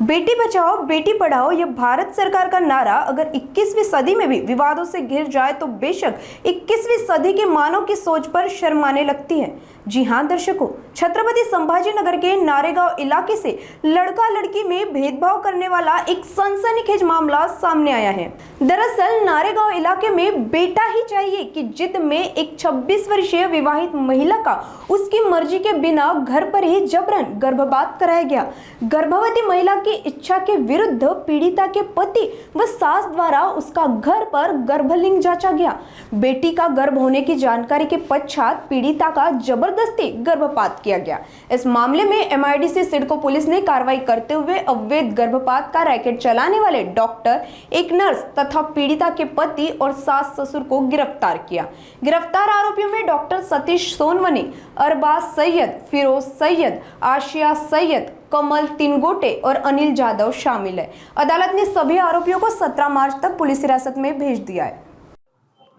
बेटी बचाओ बेटी पढ़ाओ ये भारत सरकार का नारा अगर 21वीं सदी में भी विवादों से घिर जाए तो बेशक 21वीं सदी के मानव की सोच पर शर्माने लगती है। जी हां दर्शकों, छत्रपति संभाजीनगर के नारेगांव इलाके से लड़का लड़की में भेदभाव करने वाला एक सनसनीखेज मामला सामने आया है। दरअसल नारेगांव इलाके में बेटा ही चाहिए कि जिद में एक 26 वर्षीय विवाहित महिला का उसकी मर्जी के बिना घर पर ही जबरन गर्भपात कराया गया। गर्भवती महिला की इच्छा के विरुद्ध पीड़िता के पति व सास द्वारा उसका घर पर गर्भलिंग जांचा गया। बेटी का गर्भ होने की जानकारी के पश्चात पीड़िता का जबरदस्ती गर्भपात किया गया। इस मामले में एमआईडीसी सिडको पुलिस ने कार्रवाई करते हुए अवैध गर्भपात का रैकेट चलाने वाले डॉक्टर, एक नर्स तथा पीड़िता के पति और सास ससुर को गिरफ्तार किया। गिरफ्तार आरोपियों में डॉक्टर सतीश सोनवनी, अरबाज सैयद, फिरोज सैयद, आशिया सैयद, कमल तिनगोटे और अनिल जाधव शामिल है। अदालत ने सभी आरोपियों को 17 मार्च तक पुलिस हिरासत में भेज दिया है।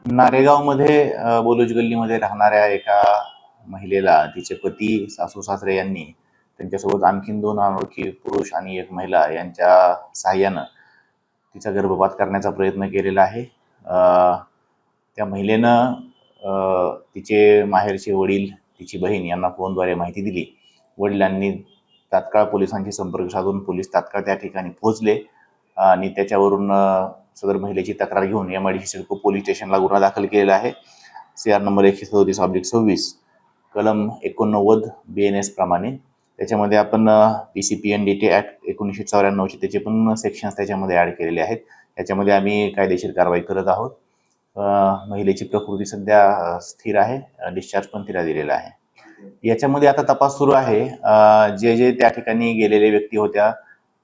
नारेगाव मध्ये बोलूज गल्लीमध्ये राहणाऱ्या एका महिलेला तिचे पती, सासू सासरे यांनी त्यांच्यासोबत आणखीन 2 अनोळखी पुरुष आणि एक महिला यांच्या सहाय्यानं तिचा गर्भपात करण्याचा प्रयत्न केलेला आहे। त्या महिलेनं तिचे माहेरचे वडील, तिची बहीण यांना फोनद्वारे माहिती दिली। वडिलांनी तात्काळ पोलिसांशी संपर्क साधून पोलीस तात्काळ त्या ठिकाणी पोहोचले आणि त्याच्यावरून सदर महिलेची तक्रार घेऊन एमआयडीसी सिडको पोलीस स्टेशनला गुन्हा दाखल केलेला आहे। CR नंबर 137/26 कलम 89 BNS प्रमाणे त्याच्यामध्ये आपण PCPNDT ऍक्ट 1994 चे त्याचे पण सेक्शन्स त्याच्यामध्ये ऍड केलेले आहेत। याच्यामध्ये आम्ही कायदेशीर कारवाई करत आहोत। महिलेची प्रकृती सध्या स्थिर आहे, डिस्चार्ज पण तिला दिलेला आहे। याच्यामध्ये आता तपास सुरू आहे। जे त्या ठिकाणी गेलेले व्यक्ती होत्या,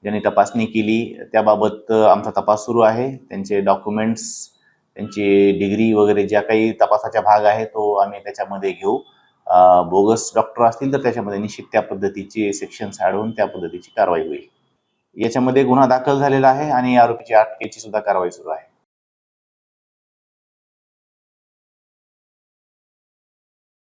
ज्यांनी तपासणी केली त्याबाबत आमचा तपास सुरू आहे। त्यांचे डॉक्युमेंट्स, त्यांची डिग्री वगैरे ज्या काही तपासाचा भाग आहे तो आम्ही त्याच्यामध्ये घेऊ। बोगस डॉक्टर असतील तर त्याच्यामध्ये निश्चित त्या पद्धतीचे सेक्शन्स ऍड होऊन त्या पद्धतीची कारवाई होईल। याच्यामध्ये गुन्हा दाखल झालेला आहे आणि आरोपीची अटकेची सुद्धा कारवाई सुरू आहे।